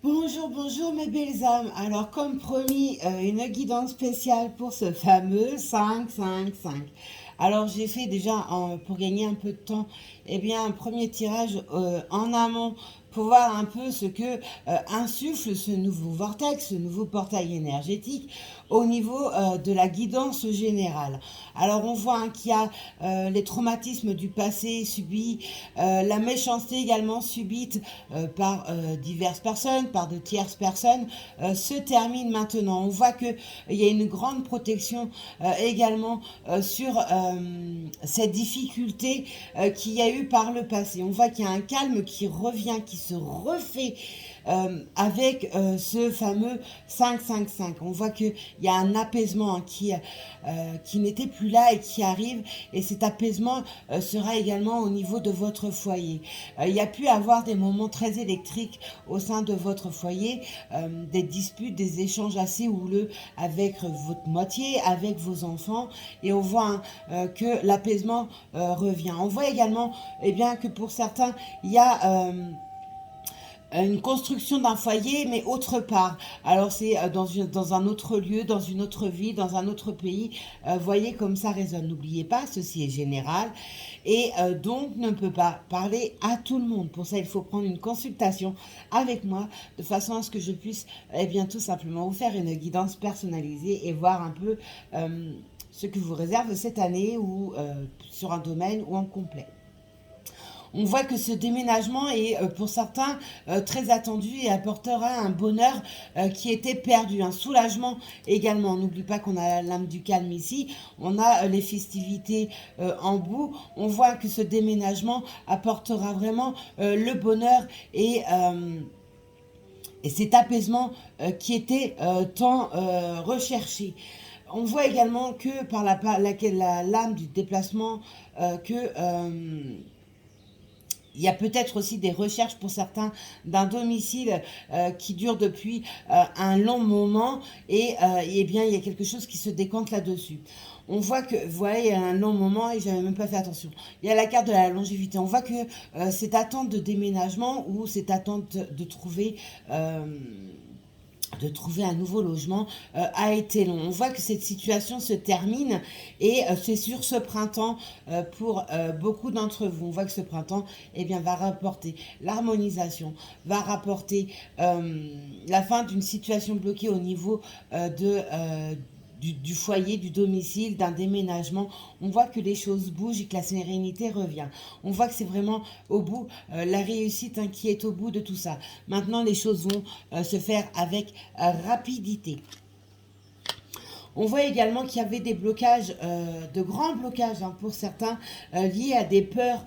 Bonjour, bonjour mes belles âmes. Alors comme promis, une guidance spéciale pour ce fameux 5-5-5. Alors j'ai fait déjà, pour gagner un peu de temps, eh bien un premier tirage en amont pour voir un peu ce que insuffle ce nouveau vortex, ce nouveau portail énergétique au niveau de la guidance générale. Alors on voit qu'il y a les traumatismes du passé subis, la méchanceté également subite par diverses personnes, par de tierces personnes, se termine maintenant. On voit qu'il y a une grande protection également sur cette difficulté qu'il y a eu par le passé. On voit qu'il y a un calme qui revient, qui se refait avec ce fameux 5-5-5. On voit qu'il y a un apaisement qui n'était plus là et qui arrive. Et cet apaisement sera également au niveau de votre foyer. Il y a pu avoir des moments très électriques au sein de votre foyer, des disputes, des échanges assez houleux avec votre moitié, avec vos enfants. Et on voit que l'apaisement revient. On voit également bien, que pour certains, il y a une construction d'un foyer, mais autre part. Alors c'est dans un autre lieu, dans une autre ville, dans un autre pays. Voyez comme ça résonne. N'oubliez pas, ceci est général et donc ne peut pas parler à tout le monde. Pour ça, il faut prendre une consultation avec moi de façon à ce que je puisse bien tout simplement vous faire une guidance personnalisée et voir un peu ce que vous réserve cette année ou sur un domaine ou en complet. On voit que ce déménagement est pour certains très attendu et apportera un bonheur qui était perdu, un soulagement également. On n'oublie pas qu'on a la lame du calme ici, on a les festivités en bout. On voit que ce déménagement apportera vraiment le bonheur et cet apaisement qui était tant recherché. On voit également que par la lame du déplacement, que il y a peut-être aussi des recherches pour certains d'un domicile qui dure depuis un long moment et bien il y a quelque chose qui se décante là-dessus. On voit que, vous voyez, il y a un long moment et j'avais même pas fait attention. Il y a la carte de la longévité. On voit que cette attente de déménagement ou cette attente de trouver un nouveau logement a été long. On voit que cette situation se termine et c'est sur ce printemps pour beaucoup d'entre vous. On voit que ce printemps va rapporter l'harmonisation, va rapporter la fin d'une situation bloquée au niveau du foyer, du domicile, d'un déménagement. On voit que les choses bougent et que la sérénité revient. On voit que c'est vraiment au bout, la réussite qui est au bout de tout ça. Maintenant, les choses vont se faire avec rapidité. On voit également qu'il y avait des blocages, de grands blocages pour certains, liés à des peurs.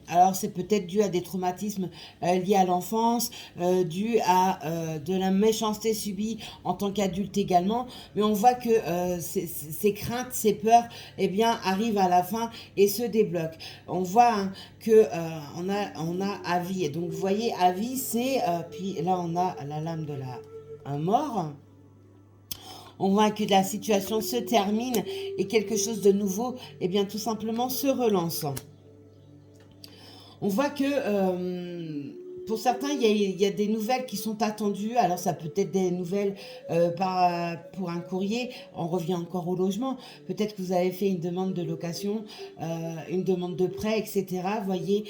Alors c'est peut-être dû à des traumatismes liés à l'enfance, dû à de la méchanceté subie en tant qu'adulte également. Mais on voit que ces craintes, ces peurs, arrivent à la fin et se débloquent. On voit que on a avis. Et donc vous voyez, avis, c'est puis là on a la lame de la un mort. On voit que la situation se termine et quelque chose de nouveau, tout simplement se relance. On voit que pour certains, il y a des nouvelles qui sont attendues. Alors, ça peut être des nouvelles pour un courrier. On revient encore au logement. Peut-être que vous avez fait une demande de location, une demande de prêt, etc. Voyez,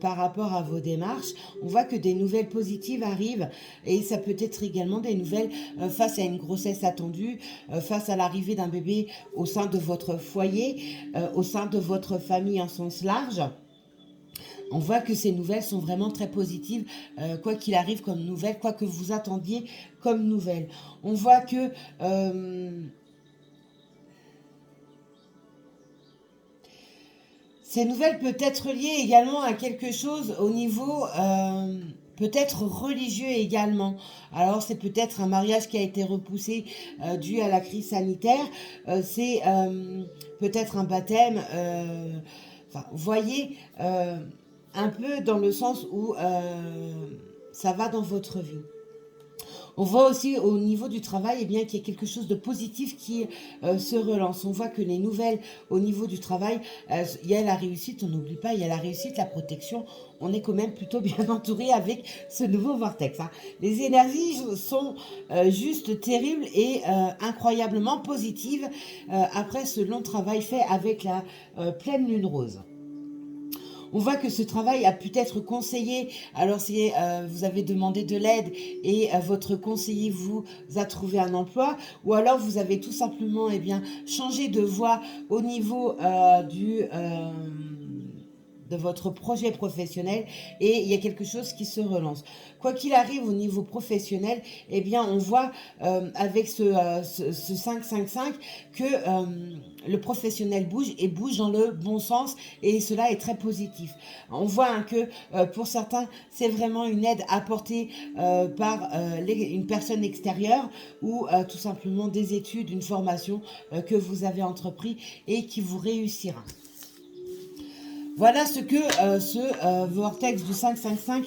par rapport à vos démarches, on voit que des nouvelles positives arrivent. Et ça peut être également des nouvelles face à une grossesse attendue, face à l'arrivée d'un bébé au sein de votre foyer, au sein de votre famille en sens large. On voit que ces nouvelles sont vraiment très positives, quoi qu'il arrive comme nouvelle, quoi que vous attendiez comme nouvelle. On voit que ces nouvelles peuvent être liées également à quelque chose au niveau peut-être religieux également. Alors c'est peut-être un mariage qui a été repoussé dû à la crise sanitaire. C'est peut-être un baptême. Enfin, vous voyez, un peu dans le sens où ça va dans votre vie. On voit aussi au niveau du travail qu'il y a quelque chose de positif qui se relance. On voit que les nouvelles au niveau du travail, il y a la réussite, on n'oublie pas, il y a la réussite, la protection. on est quand même plutôt bien entouré avec ce nouveau vortex, hein. Les énergies sont juste terribles et incroyablement positives après ce long travail fait avec la pleine lune rose. On voit que ce travail a pu être conseillé. Alors si vous avez demandé de l'aide et votre conseiller vous a trouvé un emploi, ou alors vous avez tout simplement changé de voie au niveau de votre projet professionnel et il y a quelque chose qui se relance. Quoi qu'il arrive au niveau professionnel, on voit avec ce 5-5-5 que le professionnel bouge et bouge dans le bon sens et cela est très positif. On voit que pour certains, c'est vraiment une aide apportée par une personne extérieure ou tout simplement des études, une formation que vous avez entrepris et qui vous réussira. Voilà ce que ce vortex du 5-5-5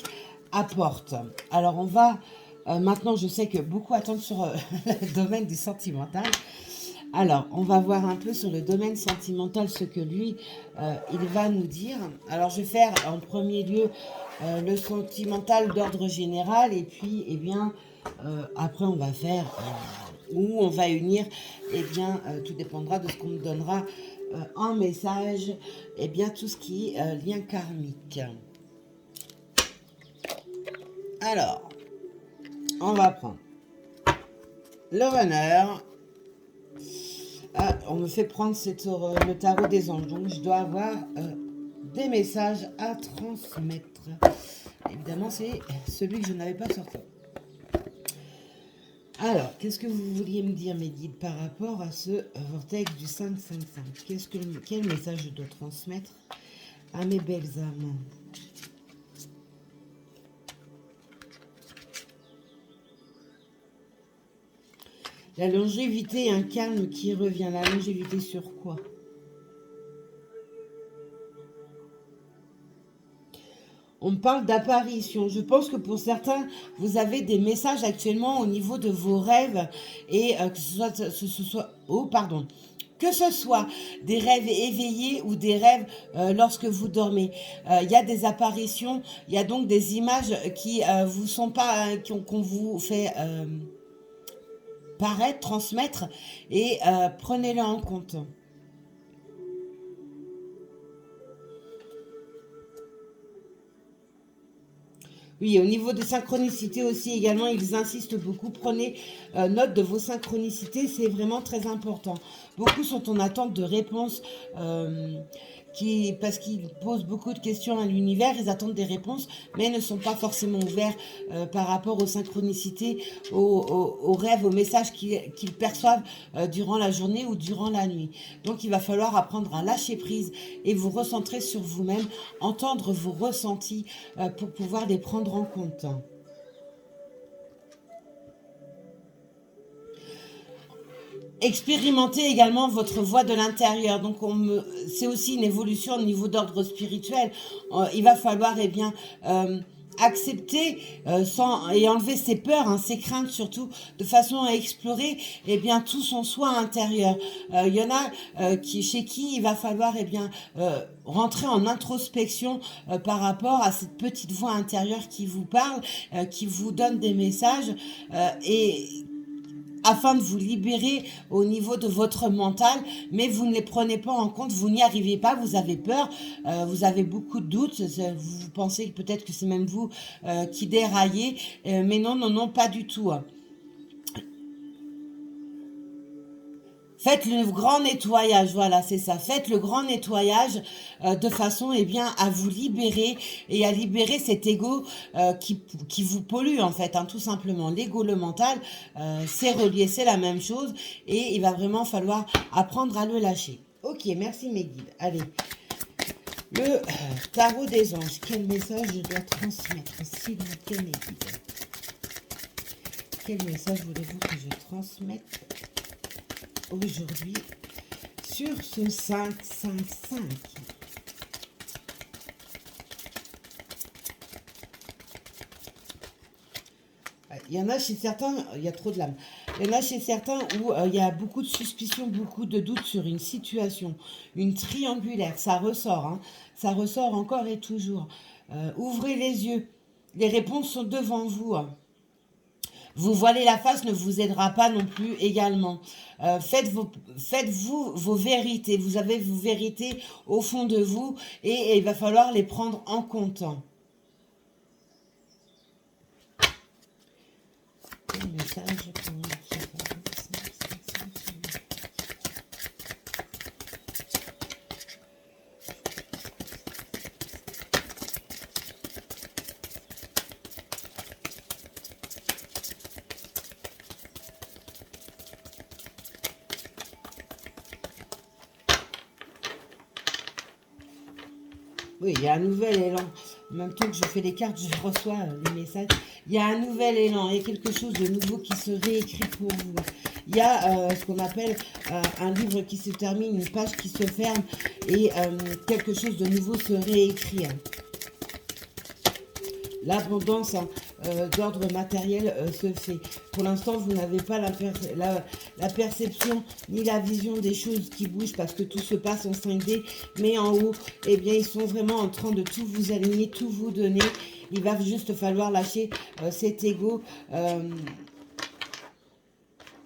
apporte. Alors on va, maintenant je sais que beaucoup attendent sur le domaine du sentimental. Alors on va voir un peu sur le domaine sentimental ce que lui, il va nous dire. Alors je vais faire en premier lieu le sentimental d'ordre général et puis après on va faire où on va unir, tout dépendra de ce qu'on me donnera en message, tout ce qui est lien karmique. Alors, on va prendre le runner. Ah, on me fait prendre le tarot des anges, donc je dois avoir des messages à transmettre. Évidemment, c'est celui que je n'avais pas sorti. Alors, qu'est-ce que vous vouliez me dire, mes guides, par rapport à ce vortex du 5-5-5 ? Quel message je dois transmettre à mes belles âmes ? La longévité, un calme qui revient. La longévité sur quoi ? On me parle d'apparition. Je pense que pour certains, vous avez des messages actuellement au niveau de vos rêves et que ce soit des rêves éveillés ou des rêves lorsque vous dormez. Il y a des apparitions, il y a donc des images qui vous sont pas, qu'on vous fait paraître, transmettre et prenez-le en compte. Oui, au niveau de synchronicité aussi également, ils insistent beaucoup. Prenez note de vos synchronicités, c'est vraiment très important. Beaucoup sont en attente de réponses parce qu'ils posent beaucoup de questions à l'univers, ils attendent des réponses, mais ne sont pas forcément ouverts par rapport aux synchronicités, aux rêves, aux messages qu'ils perçoivent durant la journée ou durant la nuit. Donc il va falloir apprendre à lâcher prise et vous recentrer sur vous-même, entendre vos ressentis pour pouvoir les prendre en compte. Expérimentez également votre voix de l'intérieur. Donc c'est aussi une évolution au niveau d'ordre spirituel. Il va falloir accepter et enlever ses peurs, hein, ses craintes surtout, de façon à explorer tout son soi intérieur. Il y en a chez qui il va falloir rentrer en introspection par rapport à cette petite voix intérieure qui vous parle, qui vous donne des messages afin de vous libérer au niveau de votre mental, mais vous ne les prenez pas en compte, vous n'y arrivez pas, vous avez peur, vous avez beaucoup de doutes, vous pensez peut-être que c'est même vous qui déraillez, mais non, pas du tout. Faites le grand nettoyage, voilà, c'est ça. Faites le grand nettoyage de façon à vous libérer et à libérer cet ego qui vous pollue en fait, hein, tout simplement. L'ego, le mental, c'est relié, c'est la même chose et il va vraiment falloir apprendre à le lâcher. Ok, merci mes guides. Allez, le tarot des anges, quel message je dois transmettre s'il vous plaît mes guides? Quel message voulez-vous que je transmette aujourd'hui sur ce 5-5-5. Il y en a chez certains, il y a trop de lames. Il y en a chez certains où il y a beaucoup de suspicions, beaucoup de doutes sur une situation, une triangulaire, ça ressort, hein, ça ressort encore et toujours. Ouvrez les yeux. Les réponses sont devant vous, hein. Vous voiler la face ne vous aidera pas non plus également. Faites-vous vos vérités. Vous avez vos vérités au fond de vous et il va falloir les prendre en compte. Quel message pour... Oui, il y a un nouvel élan. En même temps que je fais les cartes, je reçois les messages. Il y a un nouvel élan. Il y a quelque chose de nouveau qui se réécrit pour vous. Il y a ce qu'on appelle un livre qui se termine, une page qui se ferme et quelque chose de nouveau se réécrit. L'abondance d'ordre matériel se fait. Pour l'instant, vous n'avez pas la perception ni la vision des choses qui bougent parce que tout se passe en 5D. Mais en haut, eh bien, ils sont vraiment en train de tout vous aligner, tout vous donner. Il va juste falloir lâcher cet ego,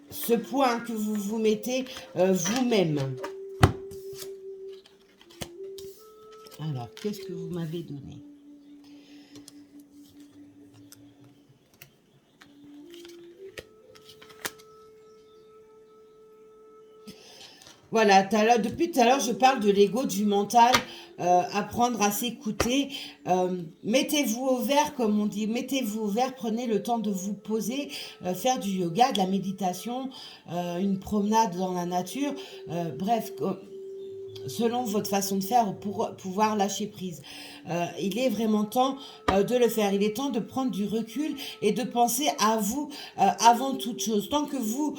ce point que vous vous mettez vous-même. Alors, qu'est-ce que vous m'avez donné ? Voilà, depuis tout à l'heure, je parle de l'ego, du mental, apprendre à s'écouter. Mettez-vous au vert, comme on dit, mettez-vous au vert, prenez le temps de vous poser, faire du yoga, de la méditation, une promenade dans la nature, bref, selon votre façon de faire pour pouvoir lâcher prise. Il est vraiment temps de le faire. Il est temps de prendre du recul et de penser à vous avant toute chose. Tant que vous,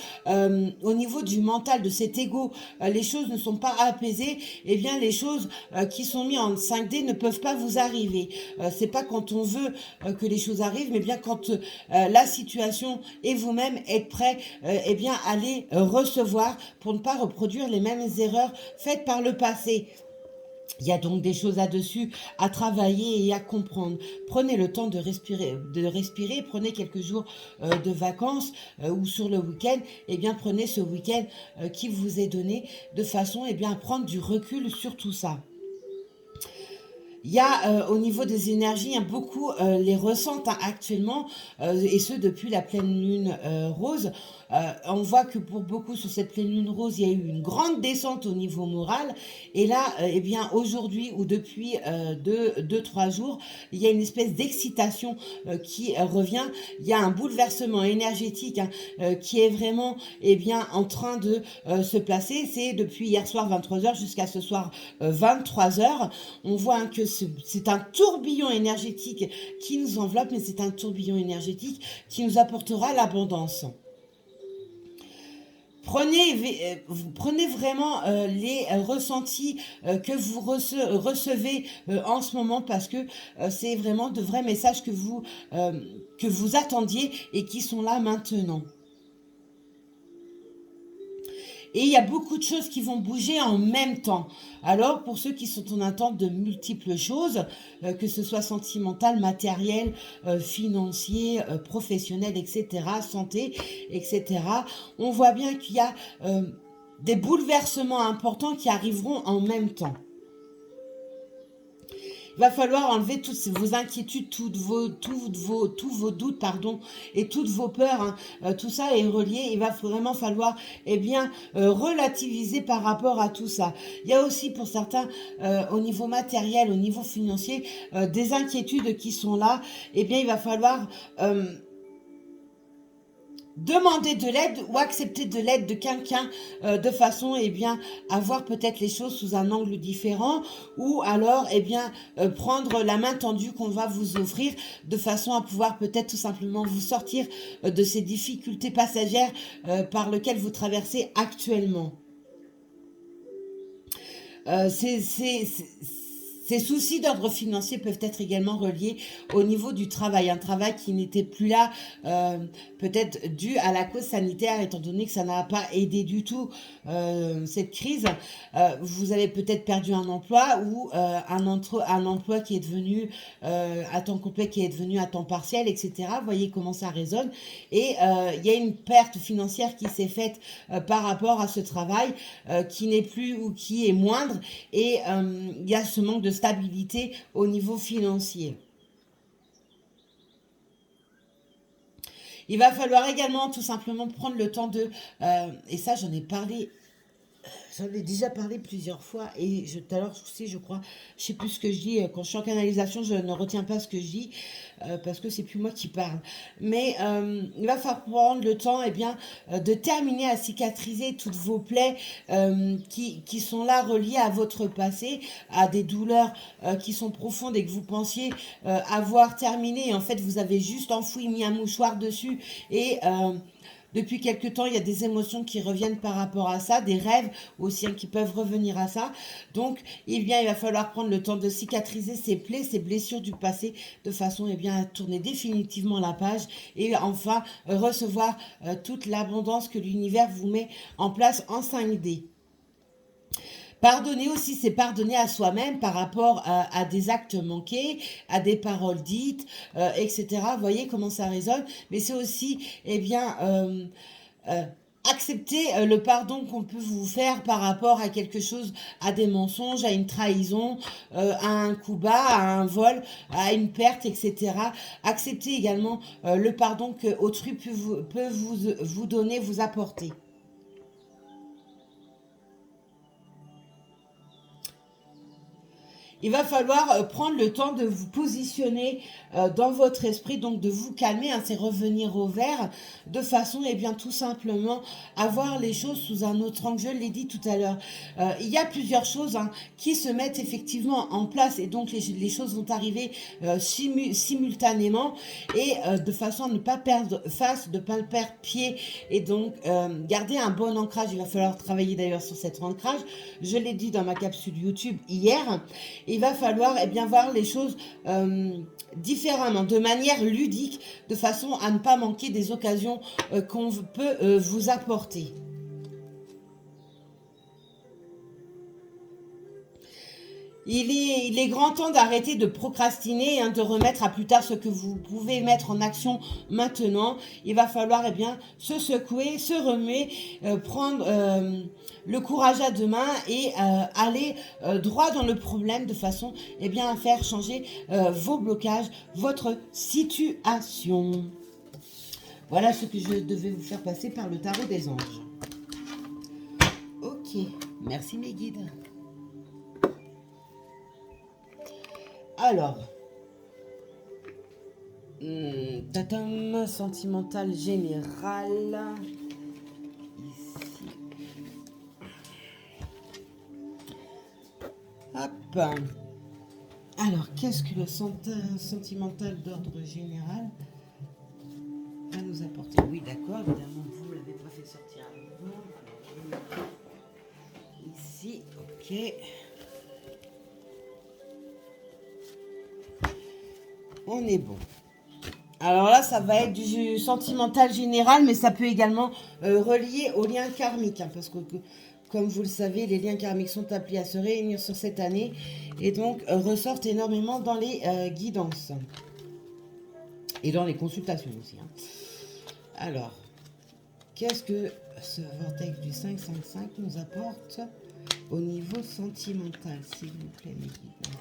au niveau du mental, de cet ego, les choses ne sont pas apaisées, eh bien les choses qui sont mises en 5D ne peuvent pas vous arriver. C'est pas quand on veut que les choses arrivent, mais bien quand la situation et vous-même êtes prêts, eh bien allez recevoir pour ne pas reproduire les mêmes erreurs faites par le passé. Il y a donc des choses là-dessus à travailler et à comprendre. Prenez le temps de respirer, prenez quelques jours de vacances ou sur le week-end, et bien prenez ce week-end qui vous est donné de façon à prendre du recul sur tout ça. Il y a au niveau des énergies, beaucoup les ressentent actuellement, et ce depuis la pleine lune rose. On voit que pour beaucoup sur cette pleine lune rose, il y a eu une grande descente au niveau moral. Et là, aujourd'hui ou depuis 2-3 jours, il y a une espèce d'excitation qui revient. Il y a un bouleversement énergétique qui est vraiment en train de se placer. C'est depuis hier soir 23h jusqu'à ce soir 23h. On voit que c'est un tourbillon énergétique qui nous enveloppe, mais c'est un tourbillon énergétique qui nous apportera l'abondance. Prenez vraiment les ressentis que vous recevez en ce moment parce que c'est vraiment de vrais messages que vous attendiez et qui sont là maintenant. Et il y a beaucoup de choses qui vont bouger en même temps. Alors, pour ceux qui sont en attente de multiples choses, que ce soit sentimental, matériel, financier, professionnel, etc., santé, etc., on voit bien qu'il y a des bouleversements importants qui arriveront en même temps. Il va falloir enlever toutes vos inquiétudes, tous vos doutes, et toutes vos peurs. Tout ça est relié. Il va vraiment falloir, relativiser par rapport à tout ça. Il y a aussi pour certains, au niveau matériel, au niveau financier, des inquiétudes qui sont là. Il va falloir demander de l'aide ou accepter de l'aide de quelqu'un de façon à voir peut-être les choses sous un angle différent ou alors prendre la main tendue qu'on va vous offrir de façon à pouvoir peut-être tout simplement vous sortir de ces difficultés passagères par lesquelles vous traversez actuellement. C'est Ces soucis d'ordre financier peuvent être également reliés au niveau du travail. Un travail qui n'était plus là, peut-être dû à la cause sanitaire, étant donné que ça n'a pas aidé du tout cette crise. Vous avez peut-être perdu un emploi ou un emploi qui est devenu à temps complet, qui est devenu à temps partiel, etc. Vous voyez comment ça résonne. Et il y a une perte financière qui s'est faite par rapport à ce travail qui n'est plus ou qui est moindre. Et il y a ce manque de stabilité au niveau financier. Il va falloir également tout simplement prendre le temps de... et ça, j'en ai déjà parlé plusieurs fois et tout à l'heure aussi, je crois, je sais plus ce que je dis. Quand je suis en canalisation, je ne retiens pas ce que je dis parce que c'est plus moi qui parle. Mais il va falloir prendre le temps de terminer à cicatriser toutes vos plaies qui sont là reliées à votre passé, à des douleurs qui sont profondes et que vous pensiez avoir terminé. Et en fait, vous avez juste enfoui, mis un mouchoir dessus et... depuis quelque temps, il y a des émotions qui reviennent par rapport à ça, des rêves aussi qui peuvent revenir à ça. Donc, il va falloir prendre le temps de cicatriser ces plaies, ces blessures du passé, de façon à tourner définitivement la page et enfin recevoir toute l'abondance que l'univers vous met en place en 5D. Pardonner aussi, c'est pardonner à soi-même par rapport à des actes manqués, à des paroles dites, etc. Vous voyez comment ça résonne. Mais c'est aussi, euh, accepter le pardon qu'on peut vous faire par rapport à quelque chose, à des mensonges, à une trahison, à un coup bas, à un vol, à une perte, etc. Accepter également le pardon que autrui peut vous donner, vous apporter. Il va falloir prendre le temps de vous positionner dans votre esprit, donc de vous calmer, c'est revenir au vert, de façon, tout simplement, à voir les choses sous un autre angle. Je l'ai dit tout à l'heure. Il y a plusieurs choses qui se mettent effectivement en place, et donc les choses vont arriver simultanément, et de façon à ne pas perdre face, de ne pas perdre pied, et donc garder un bon ancrage. Il va falloir travailler d'ailleurs sur cet ancrage. Je l'ai dit dans ma capsule YouTube hier. Il va falloir voir les choses différemment, de manière ludique, de façon à ne pas manquer des occasions qu'on peut vous apporter. Il est grand temps d'arrêter de procrastiner, de remettre à plus tard ce que vous pouvez mettre en action maintenant. Il va falloir se secouer, se remuer, prendre le courage à deux mains et aller droit dans le problème de façon à faire changer vos blocages, votre situation. Voilà ce que je devais vous faire passer par le tarot des anges. Ok, merci mes guides. Alors, tatam, sentimental général. Ici. Hop. Alors, qu'est-ce que le sentimental d'ordre général va nous apporter? Oui, d'accord, évidemment, vous ne l'avez pas fait sortir avant. Ici, ok. On est bon. Alors là, ça va être du sentimental général, mais ça peut également relier aux liens karmiques. Parce que, comme vous le savez, les liens karmiques sont appelés à se réunir sur cette année. Et donc, ressortent énormément dans les guidances. Et dans les consultations aussi. Alors, qu'est-ce que ce vortex du 555 nous apporte au niveau sentimental, s'il vous plaît, mes guides?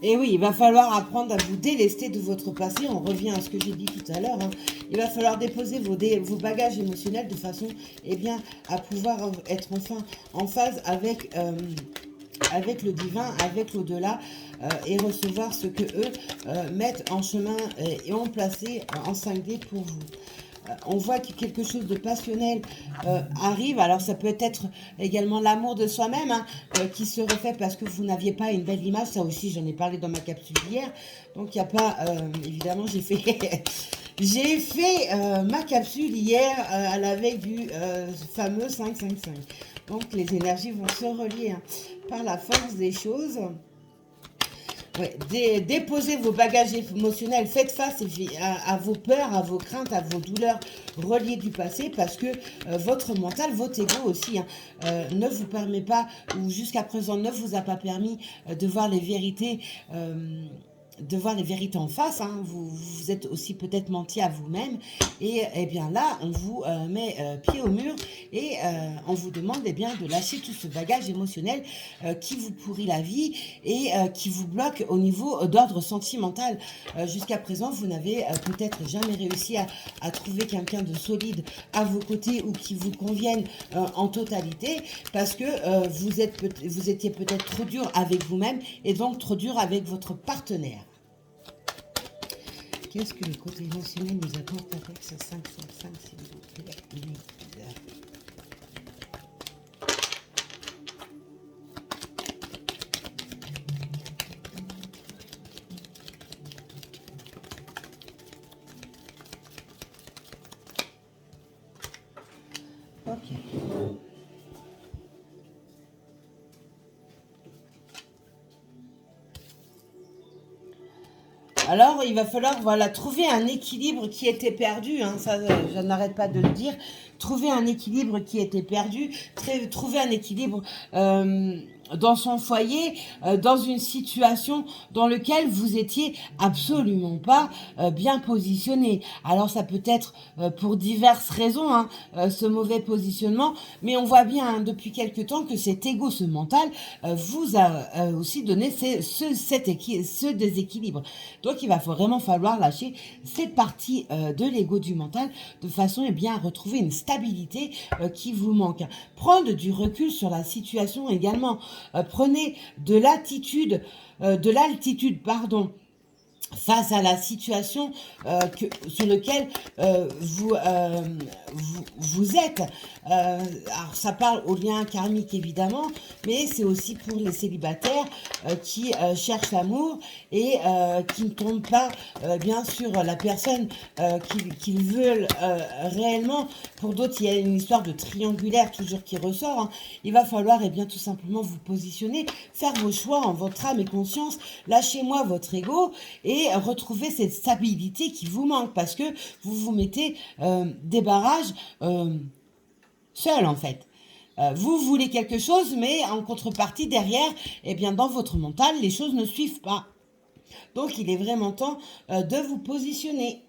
Et oui, il va falloir apprendre à vous délester de votre passé. On revient à ce que j'ai dit tout à l'heure. Il va falloir déposer vos bagages émotionnels de façon à pouvoir être enfin en phase avec avec le divin, avec l'au-delà, et recevoir ce que eux mettent en chemin et ont placé en 5D pour vous. On voit que quelque chose de passionnel arrive. Alors ça peut être également l'amour de soi-même hein, qui se refait parce que vous n'aviez pas une belle image. Ça aussi, j'en ai parlé dans ma capsule hier. Donc il n'y a pas, évidemment, j'ai fait, j'ai fait ma capsule hier à la veille du fameux 555. Donc les énergies vont se relier hein, par la force des choses. Ouais, déposez vos bagages émotionnels, faites face à vos peurs, à vos craintes, à vos douleurs reliées du passé parce que votre mental, votre ego aussi, hein, ne vous permet pas, ou jusqu'à présent ne vous a pas permis de voir les vérités. En face, hein. Vous êtes aussi peut-être menti à vous-même et bien là on vous met pied au mur et on vous demande eh bien de lâcher tout ce bagage émotionnel qui vous pourrit la vie et qui vous bloque au niveau d'ordre sentimental. Jusqu'à présent vous n'avez peut-être jamais réussi à trouver quelqu'un de solide à vos côtés ou qui vous convienne en totalité parce que vous étiez peut-être trop dur avec vous-même et donc trop dur avec votre partenaire. Qu'est-ce que le côté émotionnel nous apporte avec ce 555 s'il vous plaît? Ok. Alors, il va falloir voilà, trouver un équilibre qui était perdu, hein, ça je n'arrête pas de le dire, trouver un équilibre qui était perdu, trouver un équilibre dans son foyer, dans une situation dans laquelle vous étiez absolument pas bien positionné. Alors ça peut être pour diverses raisons, hein, ce mauvais positionnement, mais on voit bien hein, depuis quelque temps que cet ego, ce mental, vous a aussi donné ce déséquilibre. Donc il va vraiment falloir lâcher cette partie de l'ego du mental de façon eh bien, à retrouver une stabilité qui vous manque. Prendre du recul sur la situation également. Prenez de l'altitude, pardon, face à la situation sur laquelle vous êtes. Alors ça parle au lien karmique évidemment, mais c'est aussi pour les célibataires qui cherchent l'amour et qui ne tombent pas bien sûr la personne qu'ils veulent réellement. Pour d'autres, il y a une histoire de triangulaire toujours qui ressort. Hein. Il va falloir eh bien tout simplement vous positionner, faire vos choix en votre âme et conscience, lâchez-moi votre ego et retrouver cette stabilité qui vous manque parce que vous vous mettez des barrages seul en fait. Vous voulez quelque chose, mais en contrepartie derrière, eh bien dans votre mental, les choses ne suivent pas. Donc il est vraiment temps de vous positionner.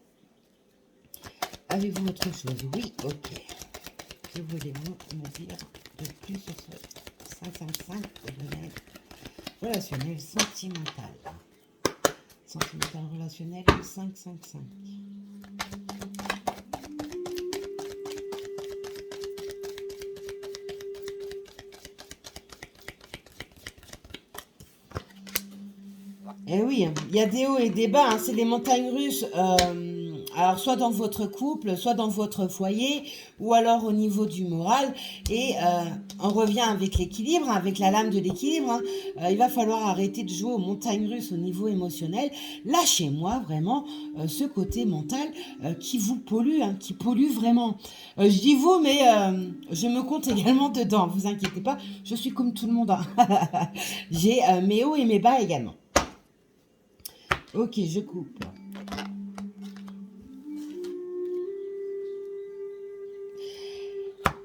Avez-vous autre chose? Oui, ok. Que voulez-vous me dire de plus sur ce 555 relationnel sentimental? Sentimental relationnel 555. Eh oui, il y a des hauts et des bas, hein, c'est les montagnes russes. Alors soit dans votre couple, soit dans votre foyer, ou alors au niveau du moral. Et on revient avec l'équilibre, avec la lame de l'équilibre. Hein. Il va falloir arrêter de jouer aux montagnes russes au niveau émotionnel. Lâchez-moi vraiment ce côté mental qui vous pollue, hein, qui pollue vraiment. Je dis vous, mais je me compte également dedans. Vous inquiétez pas, je suis comme tout le monde. Hein. J'ai mes hauts et mes bas également. Ok, je coupe.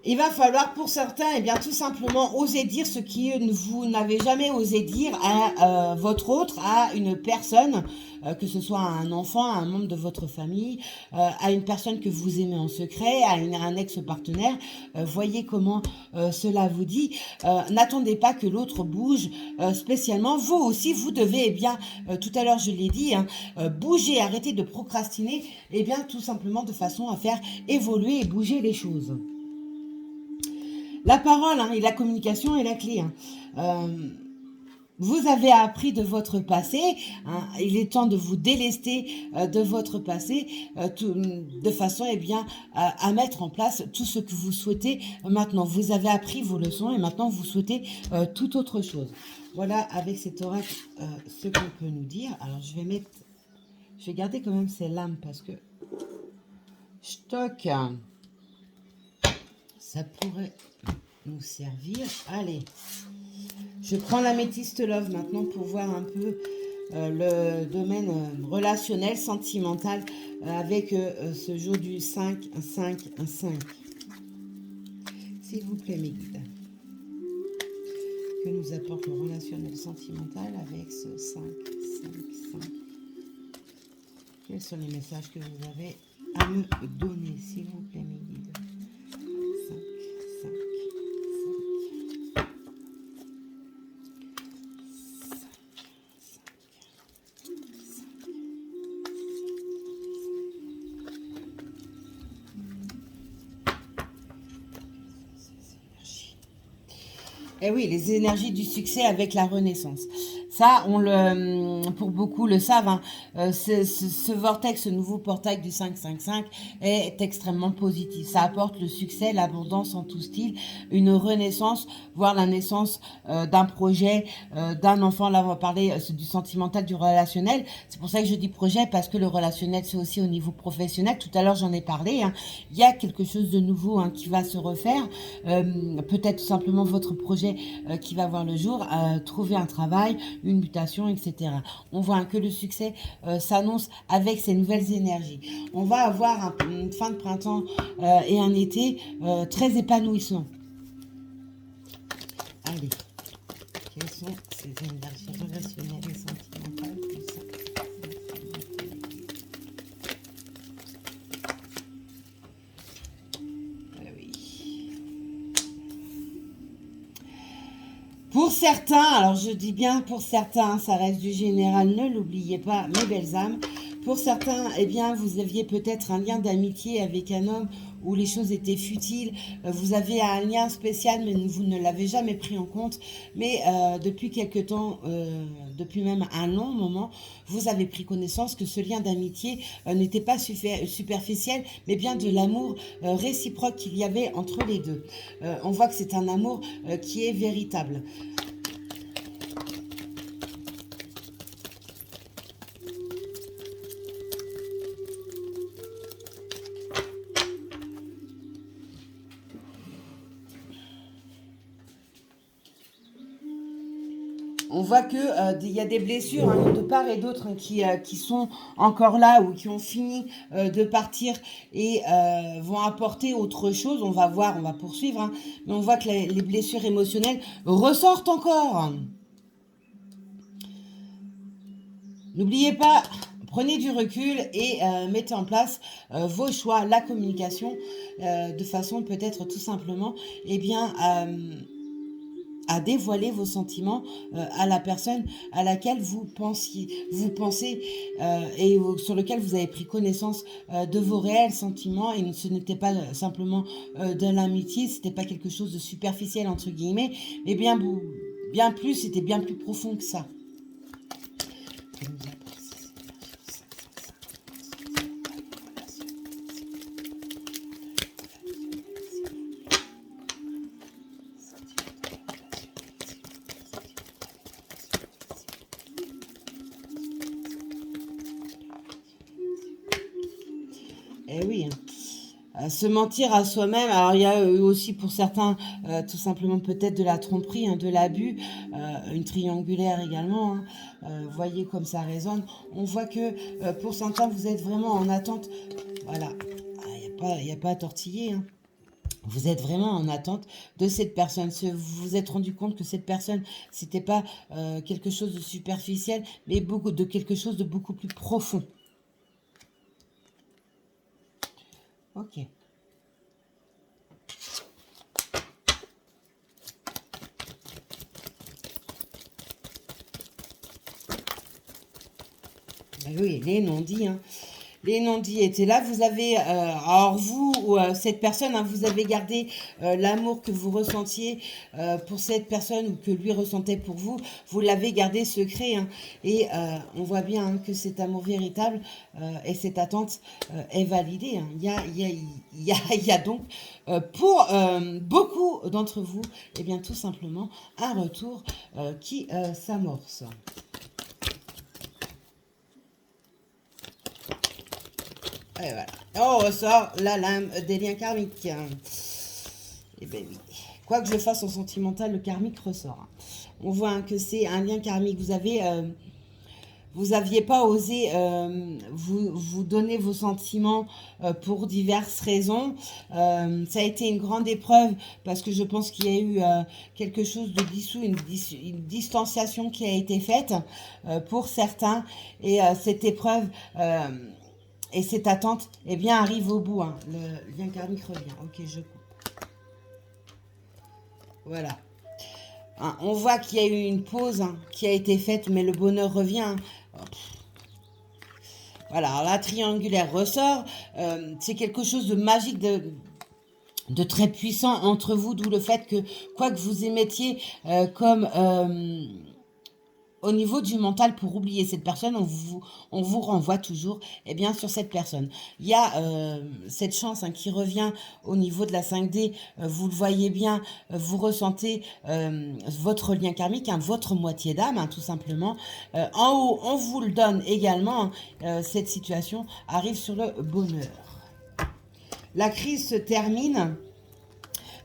Il va falloir pour certains, eh bien, tout simplement oser dire ce que vous n'avez jamais osé dire à votre autre, à une personne, que ce soit à un enfant, à un membre de votre famille, à une personne que vous aimez en secret, à un ex-partenaire. Voyez comment cela vous dit. N'attendez pas que l'autre bouge spécialement. Vous aussi, vous devez, eh bien, tout à l'heure je l'ai dit, hein, bouger, arrêter de procrastiner, eh bien, tout simplement de façon à faire évoluer et bouger les choses. La parole hein, et la communication est la clé. Hein. Vous avez appris de votre passé, hein, il est temps de vous délester de votre passé de façon eh bien, à mettre en place tout ce que vous souhaitez maintenant. Vous avez appris vos leçons et maintenant vous souhaitez tout autre chose. Voilà avec cet oracle ce qu'on peut nous dire. Alors je vais garder quand même ces lames parce que stock, ça pourrait nous servir. Allez. Je prends l'améthyste love maintenant pour voir un peu le domaine relationnel, sentimental avec ce jour du 5, 5, 5. S'il vous plaît, mes guides. Que nous apporte le relationnel sentimental avec ce 5, 5, 5. Quels sont les messages que vous avez à me donner, s'il vous plaît, mes guides? 5, 5. Eh oui, les énergies du succès avec la renaissance. Ça, pour beaucoup le savent, hein, ce vortex, ce nouveau portail du 555 est extrêmement positif. Ça apporte le succès, l'abondance en tout style, une renaissance, voire la naissance d'un projet, d'un enfant. Là, on va parler du sentimental, du relationnel. C'est pour ça que je dis projet, parce que le relationnel, c'est aussi au niveau professionnel. Tout à l'heure, j'en ai parlé. Hein. Il y a quelque chose de nouveau hein, qui va se refaire. Peut-être tout simplement votre projet qui va voir le jour, trouver un travail, une mutation, etc. On voit que le succès s'annonce avec ces nouvelles énergies. On va avoir une fin de printemps et un été très épanouissant. Allez, quelles sont ces énergies relationnelles et sentimentales tout ça? Pour certains, alors je dis bien pour certains, ça reste du général, ne l'oubliez pas, mes belles âmes. Pour certains, eh bien, vous aviez peut-être un lien d'amitié avec un homme où les choses étaient futiles. Vous avez un lien spécial, mais vous ne l'avez jamais pris en compte. Mais depuis quelque temps, depuis même un long moment, vous avez pris connaissance que ce lien d'amitié n'était pas superficiel, mais bien de l'amour réciproque qu'il y avait entre les deux. On voit que c'est un amour qui est véritable. On voit que y a des blessures hein, de part et d'autre hein, qui sont encore là ou qui ont fini de partir et vont apporter autre chose. On va voir, on va poursuivre, hein, mais on voit que les blessures émotionnelles ressortent encore. N'oubliez pas, prenez du recul et mettez en place vos choix, la communication, de façon peut-être tout simplement, eh bien, à dévoiler vos sentiments à la personne à laquelle vous pensez et sur lequel vous avez pris connaissance de vos réels sentiments et ce n'était pas simplement de l'amitié, c'était pas quelque chose de superficiel entre guillemets, mais bien plus, c'était bien plus profond que ça. Eh oui, hein. Se mentir à soi-même, alors il y a aussi pour certains tout simplement peut-être de la tromperie, hein, de l'abus, une triangulaire également, hein. Voyez comme ça résonne. On voit que pour certains vous êtes vraiment en attente, voilà, il n'y a pas à tortiller, hein. Vous êtes vraiment en attente de cette personne. Vous vous êtes rendu compte que cette personne, c'était pas quelque chose de superficiel, mais quelque chose de beaucoup plus profond. Ok. Ben oui, les non-dits. Hein. les non-dits étaient là. Vous avez, alors vous ou cette personne, hein, vous avez gardé l'amour que vous ressentiez pour cette personne ou que lui ressentait pour vous. Vous l'avez gardé secret, hein, et on voit bien, hein, que cet amour véritable et cette attente est validée, hein. Il y a donc pour beaucoup d'entre vous, eh bien tout simplement un retour qui s'amorce. Et voilà. On ressort la lame des liens karmiques. Et ben oui. Quoi que je fasse en sentimental, le karmique ressort, hein. On voit, hein, que c'est un lien karmique. Vous aviez pas osé vous donner vos sentiments pour diverses raisons. Ça a été une grande épreuve parce que je pense qu'il y a eu quelque chose de dissous, une distanciation qui a été faite pour certains. Et cette épreuve et cette attente, eh bien, arrive au bout, hein. Le lien karmique revient. Ok, je coupe. Voilà. Hein, on voit qu'il y a eu une pause, hein, qui a été faite, mais le bonheur revient, hein. Voilà, alors la triangulaire ressort. C'est quelque chose de magique, de très puissant entre vous, d'où le fait que, quoi que vous émettiez comme au niveau du mental pour oublier cette personne, on vous renvoie toujours, eh bien, sur cette personne. Il y a cette chance, hein, qui revient au niveau de la 5D. Vous le voyez bien, vous ressentez votre lien karmique, hein, votre moitié d'âme, hein, tout simplement. En haut, on vous le donne également, hein. Cette situation arrive sur le bonheur. La crise se termine.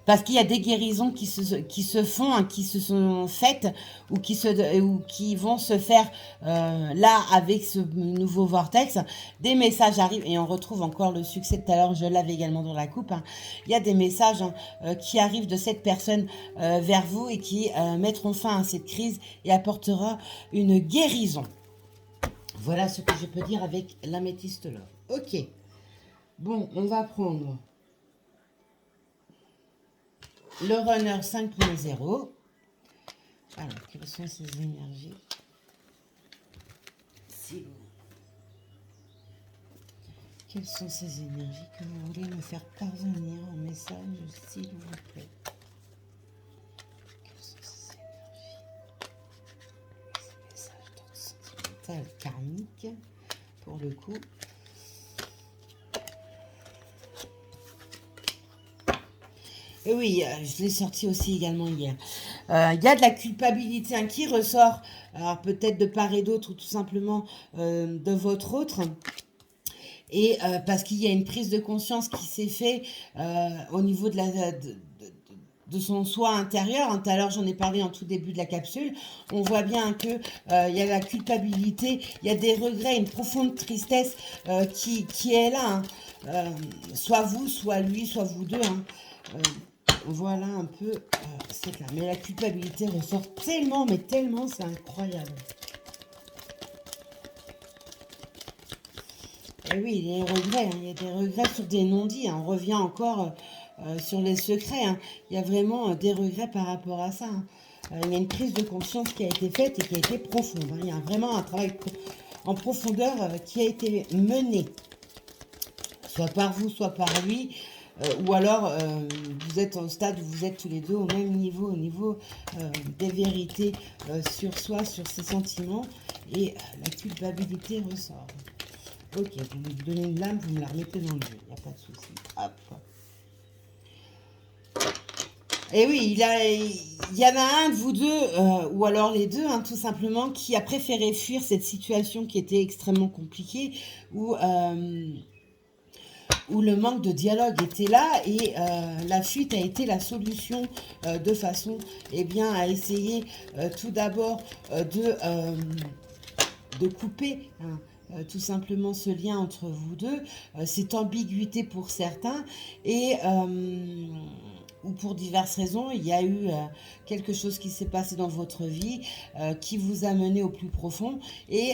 Parce qu'il y a des guérisons qui se font, hein, qui se sont faites ou qui vont se faire là avec ce nouveau vortex. Des messages arrivent et on retrouve encore le succès de tout à l'heure. Je l'avais également dans la coupe, hein. Il y a des messages, hein, qui arrivent de cette personne vers vous et qui mettront fin à cette crise et apportera une guérison. Voilà ce que je peux dire avec l'améthyste love. Ok. Bon, on va prendre le runner 5.0. Alors, quelles sont ces énergies? Quelles sont ces énergies que vous voulez me faire parvenir en message, s'il vous plaît? Quelles sont ces énergies? Ces messages d'ordre sentimental karmique, pour le coup. Et oui, je l'ai sorti aussi également hier. Il y a de la culpabilité, hein, qui ressort, alors peut-être de part et d'autre, ou tout simplement de votre autre. Et parce qu'il y a une prise de conscience qui s'est faite au niveau de son soi intérieur, hein. Tout à l'heure, j'en ai parlé en tout début de la capsule. On voit bien que il y a la culpabilité, il y a des regrets, une profonde tristesse qui est là, hein. Soit vous, soit lui, soit vous deux, hein. Voilà un peu, c'est clair. Mais la culpabilité ressort tellement, mais tellement, c'est incroyable. Et oui, il y a des regrets, hein. Il y a des regrets sur des non-dits, hein. On revient encore sur les secrets, hein. Il y a vraiment des regrets par rapport à ça, hein. Il y a une prise de conscience qui a été faite et qui a été profonde, hein. Il y a vraiment un travail en profondeur qui a été mené, soit par vous, soit par lui. Ou alors, vous êtes au stade où vous êtes tous les deux au même niveau, au niveau des vérités sur soi, sur ses sentiments, et la culpabilité ressort. Ok, vous me donnez une lame, vous me la remettez dans le jeu, il n'y a pas de souci. Hop. Et oui, il y en a un de vous deux, ou alors les deux, hein, tout simplement, qui a préféré fuir cette situation qui était extrêmement compliquée, où le manque de dialogue était là et la fuite a été la solution de façon, eh bien, à essayer tout d'abord de couper, hein, tout simplement ce lien entre vous deux, cette ambiguïté pour certains, et ou pour diverses raisons, il y a eu quelque chose qui s'est passé dans votre vie qui vous a mené au plus profond, et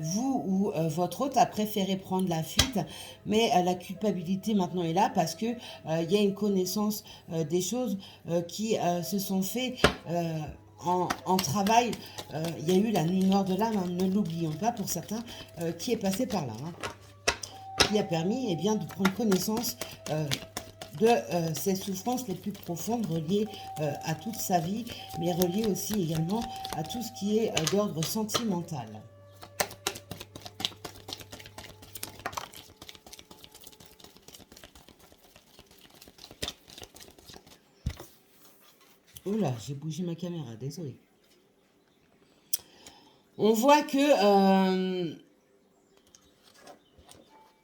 vous ou votre hôte a préféré prendre la fuite, mais la culpabilité maintenant est là parce que il y a une connaissance des choses qui se sont faites en travail. Il y a eu la nuit noire de l'âme, hein, ne l'oublions pas, pour certains, qui est passé par là, hein. qui a permis eh bien, de prendre connaissance de ses souffrances les plus profondes reliées à toute sa vie, mais reliées aussi également à tout ce qui est d'ordre sentimental. Oula, j'ai bougé ma caméra, désolé. On voit que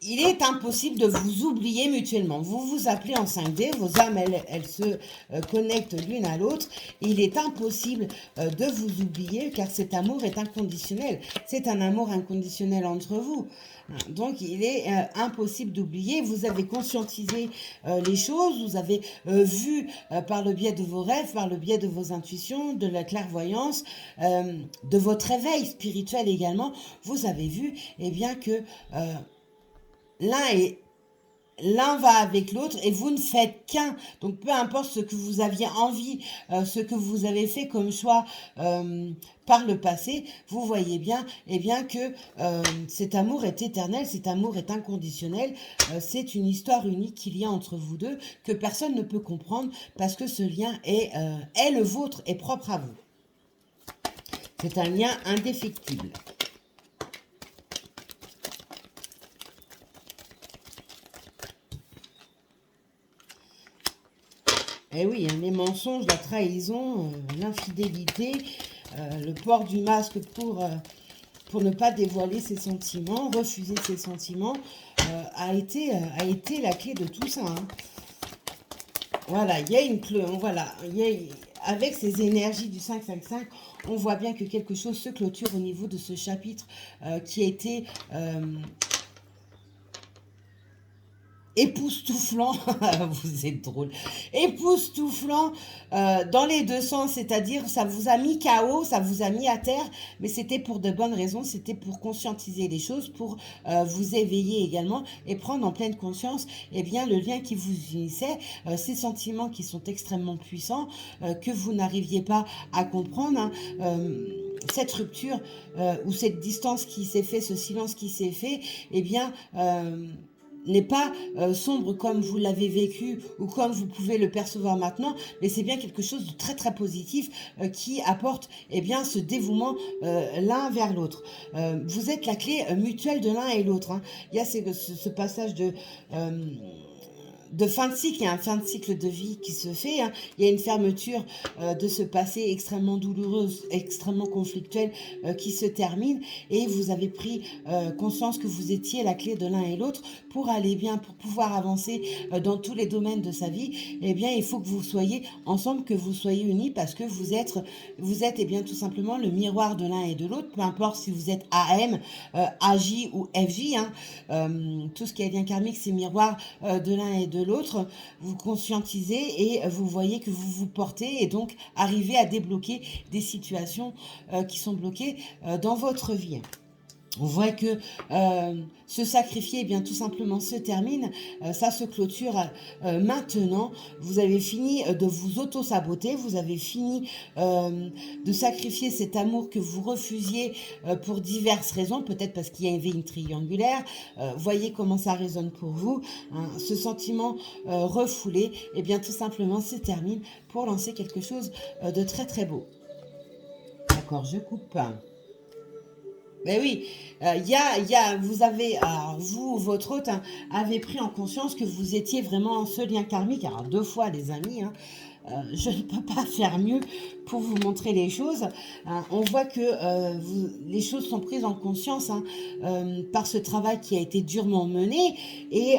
il est impossible de vous oublier mutuellement. Vous vous appelez en 5D, vos âmes, elles se connectent l'une à l'autre. Il est impossible de vous oublier car cet amour est inconditionnel. C'est un amour inconditionnel entre vous. Donc, il est impossible d'oublier. Vous avez conscientisé les choses, vous avez vu par le biais de vos rêves, par le biais de vos intuitions, de la clairvoyance, de votre réveil spirituel également. Vous avez vu eh bien que l'un va avec l'autre et vous ne faites qu'un. Donc peu importe ce que vous aviez envie, ce que vous avez fait comme choix par le passé, vous voyez bien, eh bien que cet amour est éternel, cet amour est inconditionnel. C'est une histoire unique qu'il y a entre vous deux que personne ne peut comprendre parce que ce lien est le vôtre, est propre à vous. C'est un lien indéfectible. Eh oui, hein, les mensonges, la trahison, l'infidélité, le port du masque pour ne pas dévoiler ses sentiments, refuser ses sentiments, a été la clé de tout ça. Hein. Voilà, il y a une clé, voilà, avec ces énergies du 555, on voit bien que quelque chose se clôture au niveau de ce chapitre qui a été époustouflant, vous êtes drôle, époustouflant dans les deux sens, c'est-à-dire ça vous a mis KO, ça vous a mis à terre, mais c'était pour de bonnes raisons, c'était pour conscientiser les choses, pour vous éveiller également et prendre en pleine conscience eh bien, le lien qui vous unissait, ces sentiments qui sont extrêmement puissants, que vous n'arriviez pas à comprendre, hein, cette rupture ou cette distance qui s'est fait, ce silence qui s'est fait, eh bien n'est pas sombre comme vous l'avez vécu ou comme vous pouvez le percevoir maintenant, mais c'est bien quelque chose de très très positif qui apporte eh bien, ce dévouement l'un vers l'autre. Vous êtes la clé mutuelle de l'un et l'autre. Hein. Il y a ce passage de fin de cycle, il y a un fin de cycle de vie qui se fait, hein. Il y a une fermeture de ce passé extrêmement douloureuse, extrêmement conflictuel qui se termine et vous avez pris conscience que vous étiez la clé de l'un et l'autre pour aller bien, pour pouvoir avancer dans tous les domaines de sa vie. Eh bien, il faut que vous soyez ensemble, que vous soyez unis parce que vous êtes eh bien, tout simplement le miroir de l'un et de l'autre, peu importe si vous êtes AM, AJ ou FJ, hein. Tout ce qui est lien karmique, c'est miroir de l'un et de l'autre, vous conscientisez et vous voyez que vous vous portez et donc arrivez à débloquer des situations qui sont bloquées dans votre vie. On voit que se sacrifier, eh bien, tout simplement se termine. Ça se clôture maintenant. Vous avez fini de vous auto-saboter. Vous avez fini de sacrifier cet amour que vous refusiez pour diverses raisons. Peut-être parce qu'il y avait une triangulaire. Voyez comment ça résonne pour vous. Hein. Ce sentiment refoulé, eh bien, tout simplement se termine pour lancer quelque chose de très très beau. D'accord, je coupe. Mais oui, vous avez, alors vous, votre hôte, hein, avez pris en conscience que vous étiez vraiment ce lien karmique. Alors 2 fois, les amis, hein, je ne peux pas faire mieux pour vous montrer les choses. Hein. On voit que les choses sont prises en conscience hein, par ce travail qui a été durement mené et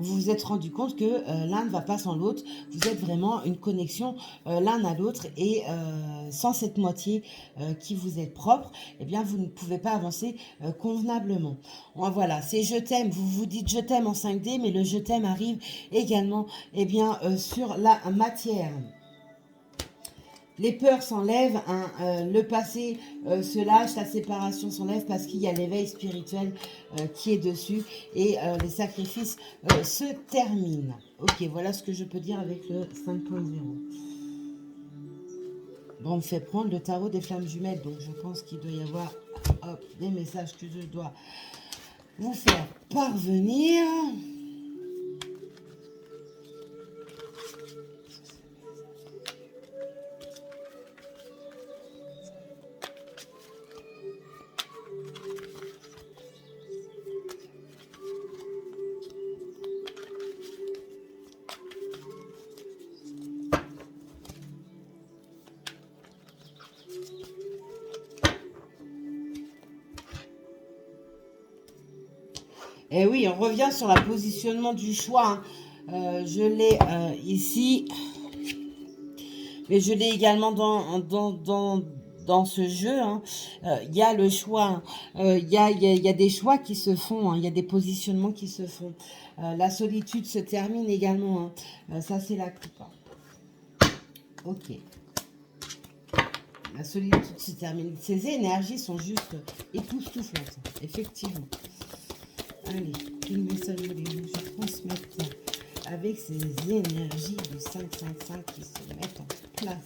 vous vous êtes rendu compte que l'un ne va pas sans l'autre. Vous êtes vraiment une connexion l'un à l'autre et sans cette moitié qui vous est propre, eh bien vous ne pouvez pas avancer convenablement. Voilà, c'est je t'aime. Vous vous dites je t'aime en 5D, mais le je t'aime arrive également eh bien, sur la matière. Les peurs s'enlèvent, hein, le passé se lâche, la séparation s'enlève parce qu'il y a l'éveil spirituel qui est dessus et les sacrifices se terminent. Ok, voilà ce que je peux dire avec le 5.0. Bon, on me fait prendre le tarot des flammes jumelles, donc je pense qu'il doit y avoir des messages que je dois vous faire parvenir. Et oui, on revient sur le positionnement du choix. Hein. Je l'ai ici, mais je l'ai également dans ce jeu. Hein. Il y a le choix. Il y a des choix qui se font. Hein. Il y a des positionnements qui se font. La solitude se termine également. Hein. Ça, c'est la coupe. Hein. Ok. La solitude se termine. Ces énergies sont juste époustouflantes. Effectivement. Allez, quel message voulez-vous que je transmette avec ces énergies de 555 qui se mettent en place?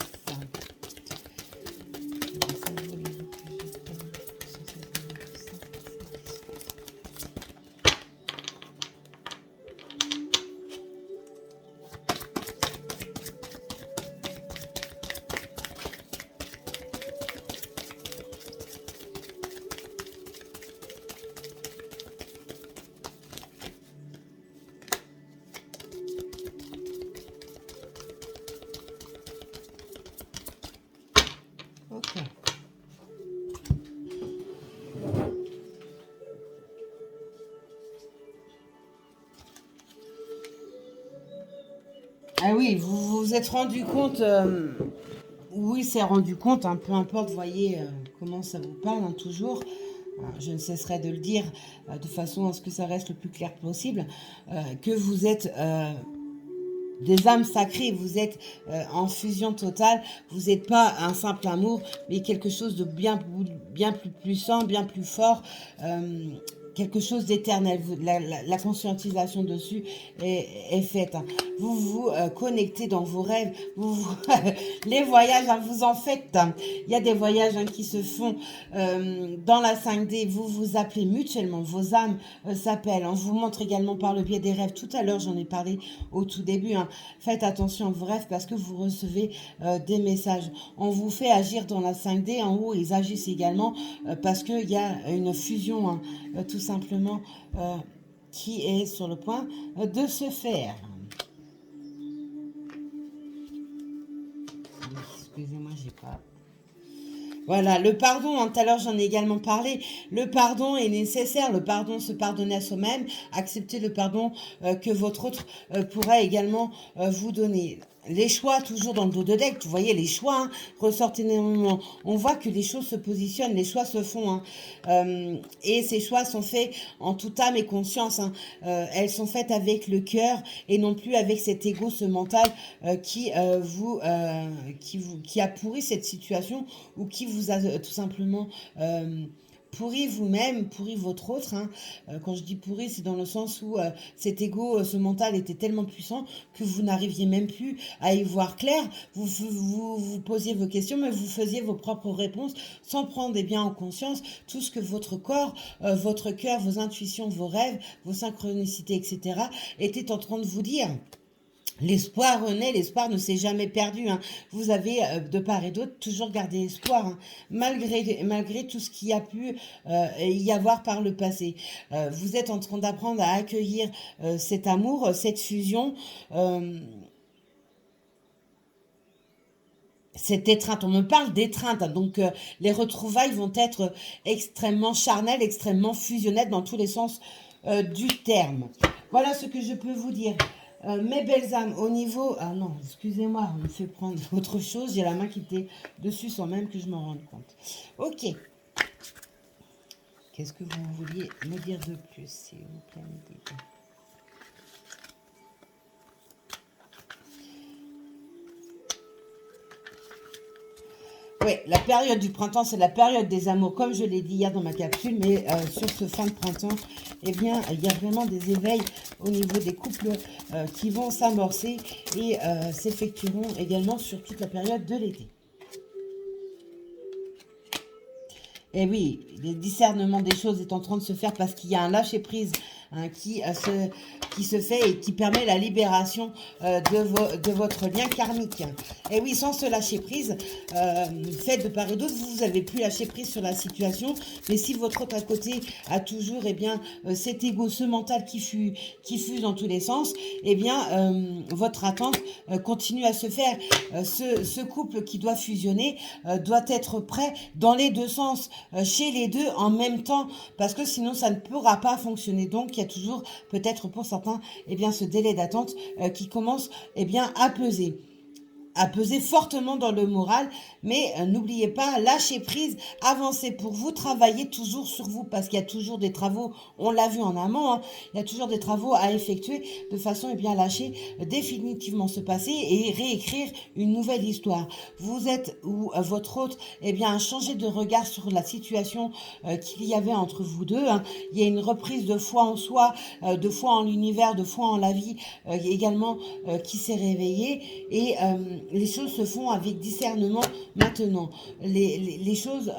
Quel message voulez-vous que je transmette sur ces énergies de 555 qui se Ok. Ah oui, vous vous êtes rendu compte, oui, c'est rendu compte, hein, peu importe, voyez comment ça vous parle, hein, toujours. Je ne cesserai de le dire de façon à ce que ça reste le plus clair possible, que vous êtes des âmes sacrées, vous êtes en fusion totale, vous n'êtes pas un simple amour, mais quelque chose de bien plus puissant, bien plus fort, quelque chose d'éternel. La conscientisation dessus est faite. Hein. Vous vous connectez dans vos rêves, les voyages, hein, vous en faites. Hein. Il y a des voyages hein, qui se font dans la 5D, vous vous appelez mutuellement, vos âmes s'appellent. On vous montre également par le biais des rêves. Tout à l'heure, j'en ai parlé au tout début. Hein. Faites attention à vos rêves parce que vous recevez des messages. On vous fait agir dans la 5D. En haut, ils agissent également parce qu'il y a une fusion, hein, tout simplement, qui est sur le point de se faire. Excusez-moi, j'ai pas... Voilà, le pardon, hein, tout à l'heure j'en ai également parlé, le pardon est nécessaire, le pardon, se pardonner à soi-même, accepter le pardon que votre autre pourrait également vous donner. Les choix, toujours dans le dos de deck, vous voyez, les choix hein, ressortent énormément. On voit que les choses se positionnent, les choix se font. Hein. Et ces choix sont faits en toute âme et conscience. Hein. Elles sont faites avec le cœur et non plus avec cet ego, ce mental qui a pourri cette situation ou qui vous a tout simplement pourri vous-même, pourri votre autre. Hein. Quand je dis pourri, c'est dans le sens où cet ego, ce mental était tellement puissant que vous n'arriviez même plus à y voir clair. Vous posiez vos questions, mais vous faisiez vos propres réponses sans prendre bien en conscience tout ce que votre corps, votre cœur, vos intuitions, vos rêves, vos synchronicités, etc. étaient en train de vous dire. L'espoir renaît, l'espoir ne s'est jamais perdu. Hein. Vous avez, de part et d'autre, toujours gardé espoir, hein, malgré tout ce qu'il y a pu y avoir par le passé. Vous êtes en train d'apprendre à accueillir cet amour, cette fusion, cette étreinte. On me parle d'étreinte, hein, donc les retrouvailles vont être extrêmement charnelles, extrêmement fusionnelles dans tous les sens du terme. Voilà ce que je peux vous dire. Mes belles âmes, au niveau... Ah non, excusez-moi, on me fait prendre autre chose. J'ai la main qui était dessus sans même que je m'en rende compte. Ok. Qu'est-ce que vous vouliez me dire de plus, s'il vous plaît, me dites. Oui, la période du printemps, c'est la période des amours, comme je l'ai dit hier dans ma capsule, mais sur ce fin de printemps, eh bien, il y a vraiment des éveils au niveau des couples qui vont s'amorcer et s'effectueront également sur toute la période de l'été. Et oui, le discernement des choses est en train de se faire parce qu'il y a un lâcher-prise hein, qui se fait et qui permet la libération de votre lien karmique. Et oui, sans ce lâcher-prise, fait de part et d'autre, vous avez plus lâché prise sur la situation. Mais si votre autre à côté a toujours eh bien, cet ego, ce mental qui fuse dans tous les sens, eh bien, votre attente continue à se faire. Ce couple qui doit fusionner doit être prêt dans les deux sens, chez les deux en même temps, parce que sinon ça ne pourra pas fonctionner. Donc il y a toujours peut-être pour certains eh bien, ce délai d'attente qui commence eh bien, à peser fortement dans le moral, mais n'oubliez pas, lâcher prise, avancez pour vous, travaillez toujours sur vous, parce qu'il y a toujours des travaux, on l'a vu en amont, hein, il y a toujours des travaux à effectuer de façon eh bien, à lâcher définitivement ce passé et réécrire une nouvelle histoire. Vous êtes ou votre hôte eh bien, a changé de regard sur la situation qu'il y avait entre vous deux. Hein. Il y a une reprise de foi en soi, de foi en l'univers, de foi en la vie également qui s'est réveillée et les choses se font avec discernement maintenant. Les choses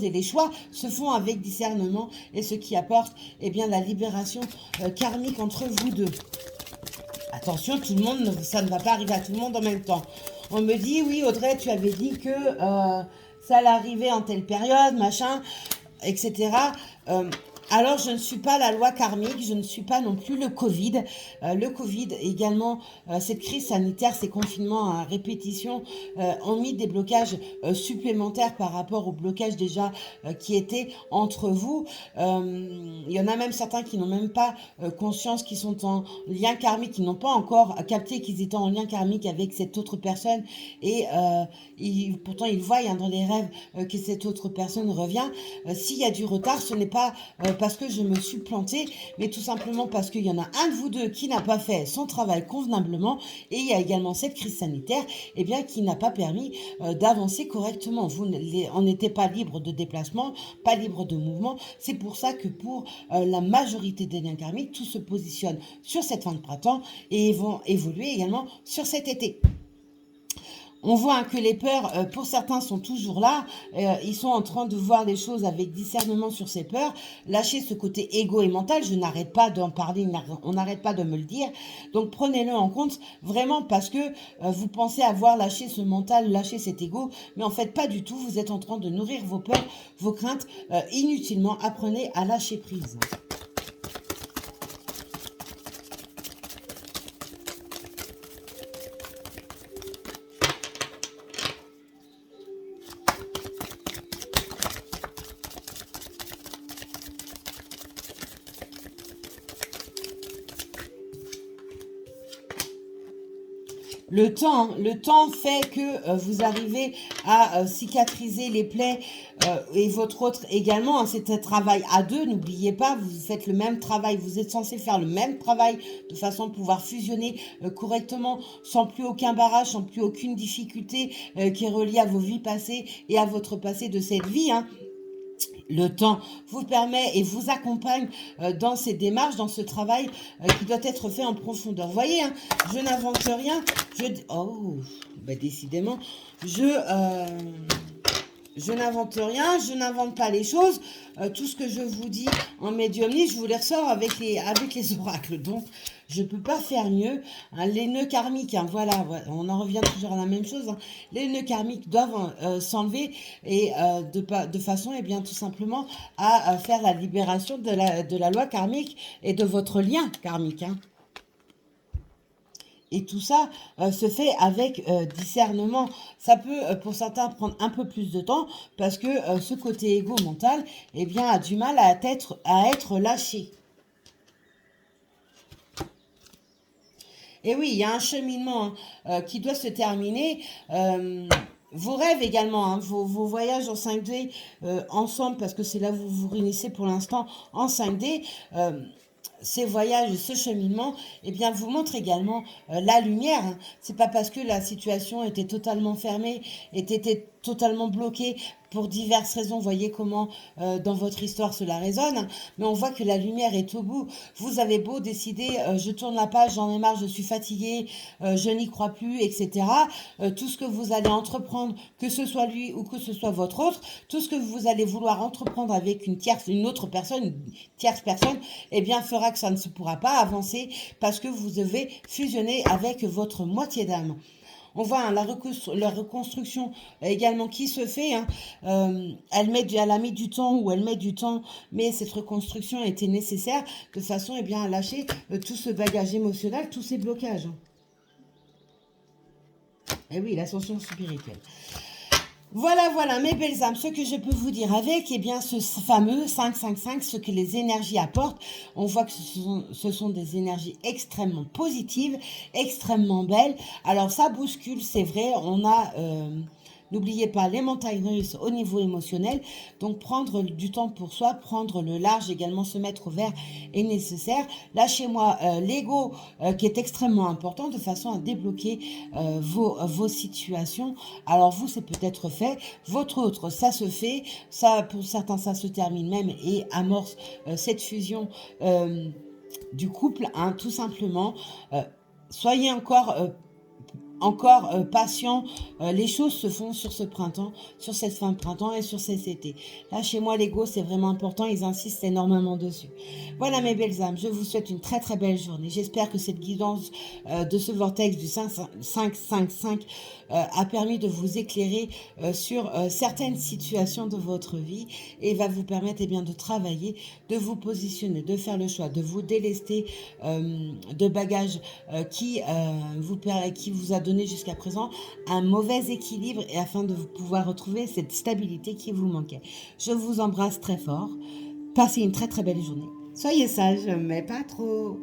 et les choix se font avec discernement et ce qui apporte eh bien, la libération karmique entre vous deux. Attention, tout le monde, ça ne va pas arriver à tout le monde en même temps. On me dit, oui Audrey, tu avais dit que ça allait arriver en telle période, machin, etc. Alors, je ne suis pas la loi karmique, je ne suis pas non plus le Covid. Le Covid également, cette crise sanitaire, ces confinements à répétition ont mis des blocages supplémentaires par rapport aux blocages déjà qui étaient entre vous. Il y en a même certains qui n'ont même pas conscience qu'ils sont en lien karmique, qui n'ont pas encore capté qu'ils étaient en lien karmique avec cette autre personne et pourtant ils voient hein, dans les rêves que cette autre personne revient. S'il y a du retard, ce n'est pas parce que je me suis plantée, mais tout simplement parce qu'il y en a un de vous deux qui n'a pas fait son travail convenablement et il y a également cette crise sanitaire eh bien, qui n'a pas permis d'avancer correctement. On n'était pas libre de déplacement, pas libre de mouvement. C'est pour ça que pour la majorité des liens karmiques, tout se positionne sur cette fin de printemps et vont évoluer également sur cet été. On voit hein, que les peurs, pour certains, sont toujours là. Ils sont en train de voir les choses avec discernement sur ces peurs. Lâcher ce côté égo et mental. Je n'arrête pas d'en parler, on n'arrête pas de me le dire. Donc prenez-le en compte vraiment parce que vous pensez avoir lâché ce mental, lâché cet égo. Mais en fait, pas du tout. Vous êtes en train de nourrir vos peurs, vos craintes inutilement. Apprenez à lâcher prise. Le temps fait que vous arrivez à cicatriser les plaies et votre autre également. Hein, c'est un travail à deux, n'oubliez pas, vous faites le même travail, vous êtes censé faire le même travail de façon à pouvoir fusionner correctement sans plus aucun barrage, sans plus aucune difficulté qui est reliée à vos vies passées et à votre passé de cette vie. Hein. Le temps vous permet et vous accompagne dans ces démarches, dans ce travail qui doit être fait en profondeur. Vous voyez, hein, je n'invente rien. Oh, bah décidément, je n'invente rien, je n'invente pas les choses. Tout ce que je vous dis en médiumnie, je vous les ressors avec les oracles. Donc, je ne peux pas faire mieux. Hein, les nœuds karmiques, hein, voilà, on en revient toujours à la même chose. Hein. Les nœuds karmiques doivent s'enlever et de façon, eh bien, tout simplement, à faire la libération de la loi karmique et de votre lien karmique. Hein. Et tout ça se fait avec discernement. Ça peut, pour certains, prendre un peu plus de temps parce que ce côté égo mental, eh bien, a du mal à être lâché. Et oui, il y a un cheminement qui doit se terminer. Vos rêves également, hein, vos voyages en 5D ensemble, parce que c'est là où vous vous réunissez pour l'instant en 5D. Ces voyages, ce cheminement, eh bien, vous montre également la lumière. Hein. C'est pas parce que la situation était totalement fermée, était totalement bloquée pour diverses raisons. Voyez comment dans votre histoire cela résonne. Mais on voit que la lumière est au bout. Vous avez beau décider, je tourne la page, j'en ai marre, je suis fatiguée, je n'y crois plus, etc. Tout ce que vous allez entreprendre, que ce soit lui ou que ce soit votre autre, tout ce que vous allez vouloir entreprendre avec une autre personne, une tierce personne, eh bien fera que ça ne se pourra pas avancer parce que vous devez fusionner avec votre moitié d'âme. On voit hein, la reconstruction également qui se fait. Hein, elle a mis du temps ou elle met du temps, mais cette reconstruction était nécessaire de façon eh bien, à lâcher tout ce bagage émotionnel, tous ces blocages. Et oui, l'ascension spirituelle. Voilà, voilà, mes belles âmes, ce que je peux vous dire avec, eh bien, ce fameux 555, ce que les énergies apportent, on voit que ce sont des énergies extrêmement positives, extrêmement belles. Alors, ça bouscule, c'est vrai, on a... n'oubliez pas les montagnes russes au niveau émotionnel. Donc, prendre du temps pour soi, prendre le large, également se mettre au vert est nécessaire. Lâchez-moi l'ego qui est extrêmement important de façon à débloquer vos situations. Alors, vous, c'est peut-être fait. Votre autre, ça se fait. Ça, pour certains, ça se termine même et amorce cette fusion du couple, hein, tout simplement. Soyez encore patient, les choses se font sur ce printemps, sur cette fin de printemps et sur cet été. Là, chez moi, l'ego, c'est vraiment important, ils insistent énormément dessus. Voilà mes belles âmes, je vous souhaite une très très belle journée. J'espère que cette guidance de ce vortex du 555 a permis de vous éclairer sur certaines situations de votre vie et va vous permettre eh bien, de travailler, de vous positionner, de faire le choix, de vous délester de bagages qui vous a donné jusqu'à présent un mauvais équilibre et afin de pouvoir retrouver cette stabilité qui vous manquait. Je vous embrasse très fort. Passez une très très belle journée. Soyez sages, mais pas trop.